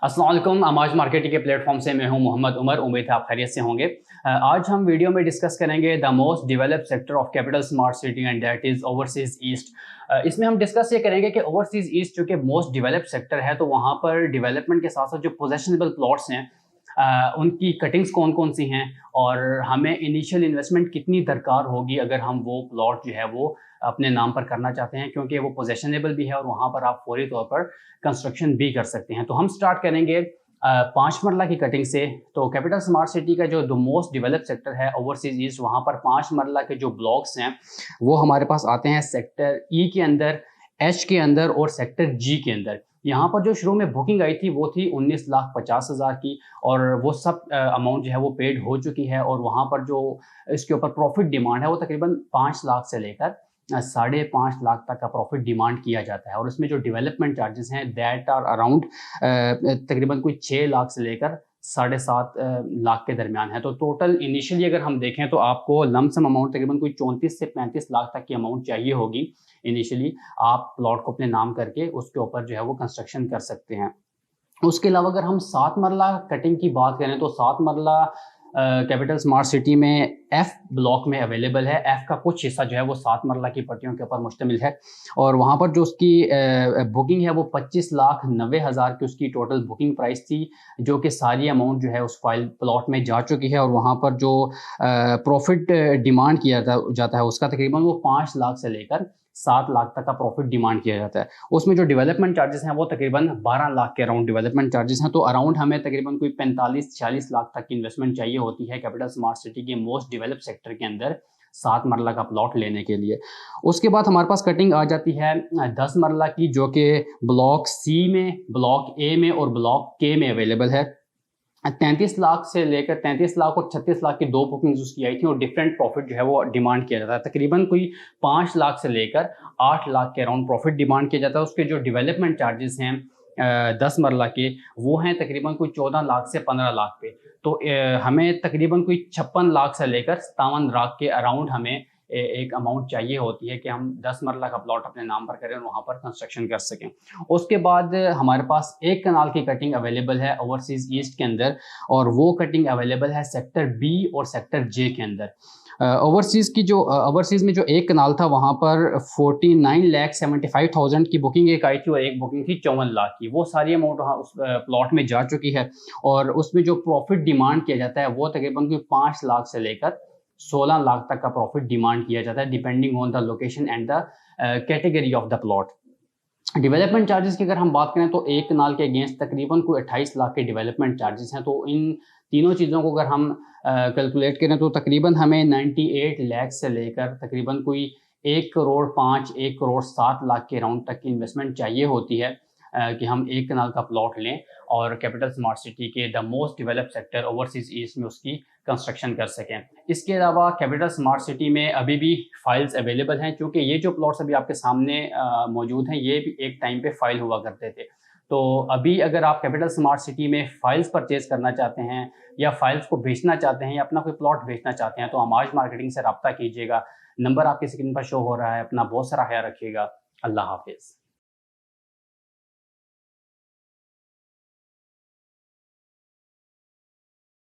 अस्सलाम वालेकुम। अमाज मार्केटिंग के प्लेटफॉर्म से मैं हूं मोहम्मद उमर। उम्मीद है आप खैरियत से होंगे। आज हम वीडियो में डिस्कस करेंगे the most developed sector of capital smart city and that is overseas east. इसमें हम डिस्कस ये करेंगे कि ओवरसीज ईस्ट जो कि मोस्ट डेवलप्ड सेक्टर है, तो वहाँ पर डेवलपमेंट के साथ साथ जो पोजेशनेबल प्लॉट्स हैं उनकी कटिंग्स कौन कौन सी हैं और हमें इनिशियल इन्वेस्टमेंट कितनी दरकार होगी अगर हम वो प्लॉट जो है वो अपने नाम पर करना चाहते हैं, क्योंकि वो पोजेशनेबल भी है और वहाँ पर आप फौरी तौर पर कंस्ट्रक्शन भी कर सकते हैं। तो हम स्टार्ट करेंगे 5 मरला की कटिंग से। तो कैपिटल स्मार्ट सिटी का जो द मोस्ट डेवलप्ड सेक्टर है ओवरसीज ईस्ट, वहाँ पर 5 मरला के जो ब्लॉक्स हैं वो हमारे पास आते हैं सेक्टर ई के अंदर, एच के अंदर और सेक्टर जी के अंदर। यहाँ पर जो शुरू में बुकिंग आई थी वो थी 19,50,000 की और वो सब अमाउंट जो है वो पेड हो चुकी है। और वहाँ पर जो इसके ऊपर प्रॉफिट डिमांड है वो तकरीबन 5 लाख से लेकर 5.5 लाख तक का प्रॉफिट डिमांड किया जाता है। और इसमें जो डेवलपमेंट चार्जेस हैं दैट आर अराउंड तकरीबन कोई 6 लाख से लेकर 7.5 लाख के दरमियान है। तो टोटल इनिशियली अगर हम देखें तो आपको लमसम अमाउंट तकरीबन कोई 34 से 35 लाख तक की अमाउंट चाहिए होगी। इनिशियली आप प्लॉट को अपने नाम करके उसके ऊपर जो है वो कंस्ट्रक्शन कर सकते हैं। उसके अलावा अगर हम 7 मरला कटिंग की बात करें तो 7 मरला कैपिटल स्मार्ट सिटी में एफ ब्लॉक में अवेलेबल है। एफ का कुछ हिस्सा जो है वो 7 मरला की पट्टियों के ऊपर मुश्तमिल है और वहाँ पर जो उसकी बुकिंग है वो 25,90,000 की उसकी टोटल बुकिंग प्राइस थी, जो कि सारी अमाउंट जो है उस फाइल प्लॉट में जा चुकी है। और वहाँ पर जो प्रॉफिट डिमांड किया जाता है उसका तकरीबन वो 5 लाख से लेकर 7 लाख तक का प्रॉफिट डिमांड किया जाता है। उसमें जो डेवलपमेंट चार्जेस हैं वो तकरीबन 12 लाख के अराउंड डेवलपमेंट चार्जेस हैं। तो अराउंड हमें तकरीबन कोई 45-46 लाख तक की इन्वेस्टमेंट चाहिए होती है कैपिटल स्मार्ट सिटी के मोस्ट डेवलप्ड सेक्टर के अंदर 7 मरला का प्लॉट लेने के लिए। उसके बाद हमारे पास कटिंग आ जाती है 10 मरला की, जो कि ब्लॉक सी में, ब्लॉक ए में और ब्लॉक के में अवेलेबल है। 33 लाख से लेकर 33 लाख और 36 लाख की दो बुकिंग्स उसकी आई थी और डिफरेंट प्रॉफिट जो है वो डिमांड किया जाता है। तकरीबन कोई 5 लाख से लेकर 8 लाख के अराउंड प्रॉफिट डिमांड किया जाता है। उसके जो डेवलपमेंट चार्जेस हैं 10 मरला के वो हैं तकरीबन कोई 14 लाख से 15 लाख पे। तो हमें तकरीबन कोई 56 लाख से लेकर 57 लाख के अराउंड हमें एक अमाउंट चाहिए होती है कि हम 10 मरला का प्लॉट अपने नाम पर करें और वहाँ पर कंस्ट्रक्शन कर सकें। उसके बाद हमारे पास एक कनाल की कटिंग अवेलेबल है ओवरसीज ईस्ट के अंदर और वो कटिंग अवेलेबल है सेक्टर बी और सेक्टर जे के अंदर। ओवरसीज में जो एक कनाल था वहाँ पर 49,75,000 की बुकिंग एक आई थी और एक बुकिंग थी 54 लाख की। वो सारी अमाउंट वहाँ उस प्लॉट में जा चुकी है और उसमें जो प्रॉफिट डिमांड किया जाता है वो तकरीबन 5 लाख से लेकर 16 लाख तक का प्रॉफिट डिमांड किया जाता है, depending on the location and the category of the plot. Development charges की अगर हम बात करें तो एक कनाल के अगेंस्ट तकरीबन कोई 28 लाख के डेवलपमेंट चार्जेस हैं। तो इन तीनों चीज़ों को अगर हम कैलकुलेट करें तो तकरीबन हमें 98 लाख से लेकर तकरीबन कोई 1 करोड़ 5, 1 करोड़ 7 लाख के राउंड तक की इन्वेस्टमेंट चाहिए होती है कि हम एक कनाल का प्लॉट लें और कैपिटल स्मार्ट सिटी के the most developed sector overseas east में उसकी कंस्ट्रक्शन कर सकें। इसके अलावा कैपिटल स्मार्ट सिटी में अभी भी फाइल्स अवेलेबल हैं, क्योंकि ये जो प्लॉट्स अभी आपके सामने मौजूद हैं ये भी एक टाइम पे फाइल हुआ करते थे। तो अभी अगर आप कैपिटल स्मार्ट सिटी में फाइल्स परचेज करना चाहते हैं या फाइल्स को बेचना चाहते हैं या अपना कोई प्लॉट बेचना चाहते हैं तो अमाज मार्केटिंग से रब्ता कीजिएगा। नंबर आपकी स्क्रीन पर शो हो रहा है। अपना बहुत सारा ख्याल रखिएगा। अल्लाह हाफिज़।